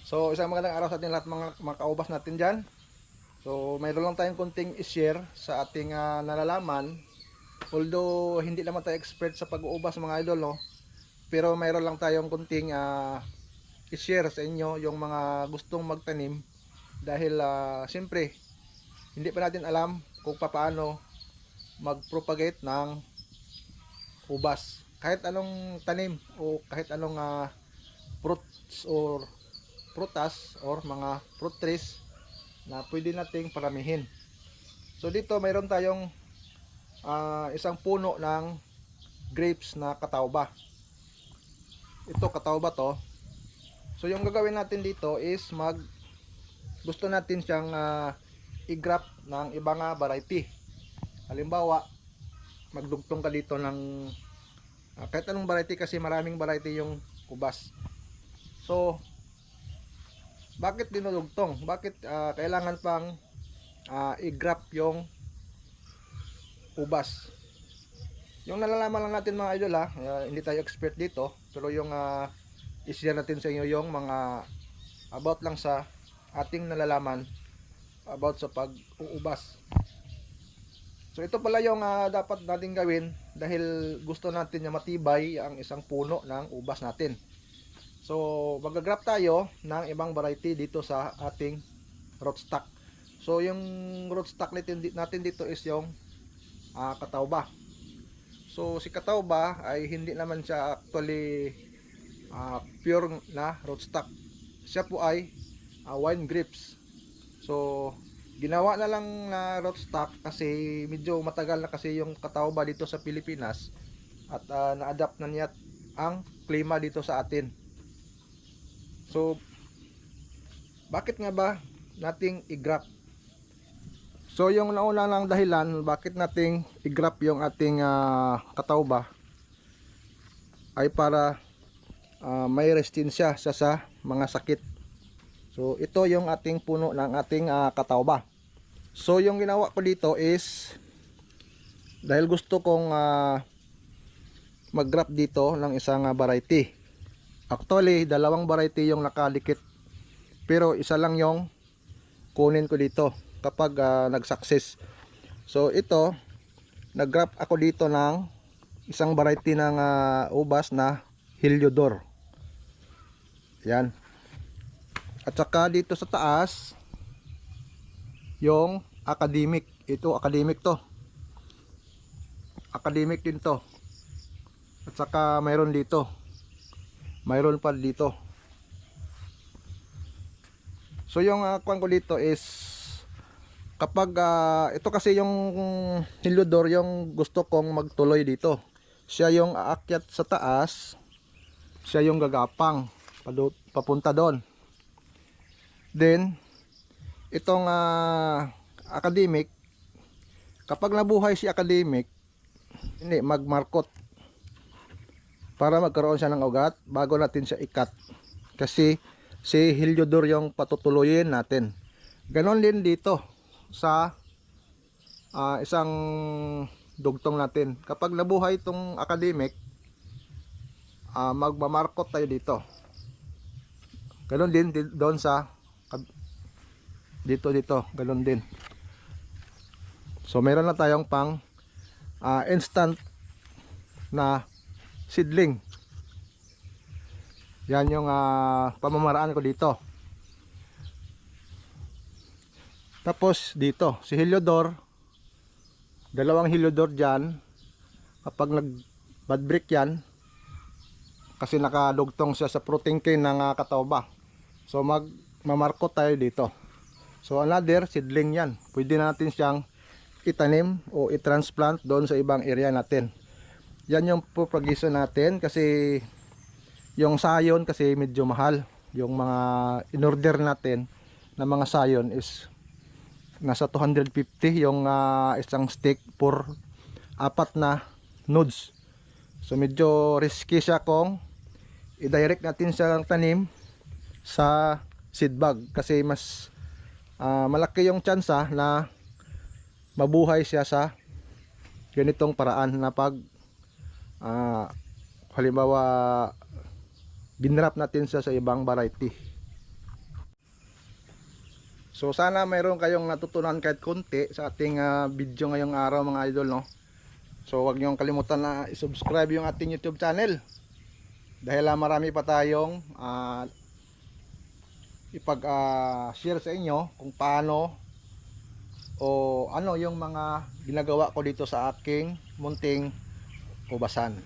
So isang magandang araw sa ating lahat mga kaubas natin dyan. So mayroon lang tayong konting i-share sa ating nalalaman. Although hindi naman tayo expert sa pag-uubas mga idol, no? Pero mayroon lang tayong konting i-share sa inyo yung mga gustong magtanim. Dahil siyempre hindi pa natin alam kung paano mag-propagate ng ubas. Kahit anong tanim o kahit anong fruits or prutas or mga fruit trees na pwede nating paramihin. So dito mayroon tayong isang puno ng grapes na katawba. Ito katawba to. So yung gagawin natin dito is gusto natin siyang i-graft ng ibang variety. Halimbawa, magdugtong ka dito ng kahit anong variety kasi maraming variety yung ubas. So bakit dinudugtong? Bakit kailangan pang i-graft yung ubas? Yung nalalaman lang natin mga idol hindi tayo expert dito, pero yung i-share natin sa inyo yung mga about lang sa ating nalalaman about sa pag-uubas. So ito pala yung dapat natin gawin dahil gusto natin na matibay ang isang puno ng ubas natin. So mag-graft tayo ng ibang variety dito sa ating rootstock. So yung rootstock natin dito is yung katawba. So si katawba ay hindi naman siya actually pure na rootstock. Siya po ay wine grapes. So ginawa na lang na rootstock kasi medyo matagal na kasi yung katawba dito sa Pilipinas at na-adapt na niya ang klima dito sa atin. So bakit nga ba nating i-graft? So yung nauna lang dahilan bakit nating i-graft yung ating katawba ay para may resistensya sa mga sakit. So ito yung ating puno ng ating katawba. So yung ginawa ko dito is dahil gusto kong mag-graft dito ng isang variety. Actually dalawang variety yung nakadikit, pero isa lang yung kunin ko dito kapag nag-success. So ito nag-graft ako dito ng isang variety ng ubas na Heliodor. Yan. At saka dito sa taas yung academic. Ito academic to. Academic din to. At saka mayroon dito. Mayroon pa dito. So yung kuwan ko dito is kapag ito kasi yung Heliodor yung gusto kong magtuloy dito. Siya yung aakyat sa taas. Siya yung gagapang papunta doon. Then itong academic, kapag nabuhay si academic, hindi magmarkot para magkaroon siya ng ugat bago natin siya ikat. Kasi si Heliodor yung patutuloyin natin. Ganon din dito sa isang dugtong natin. Kapag nabuhay itong academic, magmamarkot tayo dito. Ganon din doon sa dito ganon din. So meron na tayong pang instant na seedling. Yan yung pamamaraan ko dito. Tapos dito si Heliodor, dalawang Heliodor dyan. Kapag nag bad break yan kasi nakadugtong siya sa protein cane ng katawba, so mamarkot tayo dito. So another seedling yan. Pwede natin siyang itanim o i-transplant doon sa ibang area natin. Yan yung propagation natin kasi yung sayon kasi medyo mahal. Yung mga in-order natin na mga sayon is nasa 250 yung isang stick for 4 na nodes. So medyo risky siya kung i-direct natin siya ng tanim sa seed bag kasi mas malaki yung tsansa na mabuhay siya sa ganitong paraan na pag halimbawa binrap natin siya sa ibang variety. So sana mayroon kayong natutunan kahit konti sa ating video ngayong araw mga idol, no. So huwag niyo kalimutan na i-subscribe yung ating YouTube channel. Dahil marami pa tayong ipag-share sa inyo kung paano o ano yung mga ginagawa ko dito sa aking munting ubasan.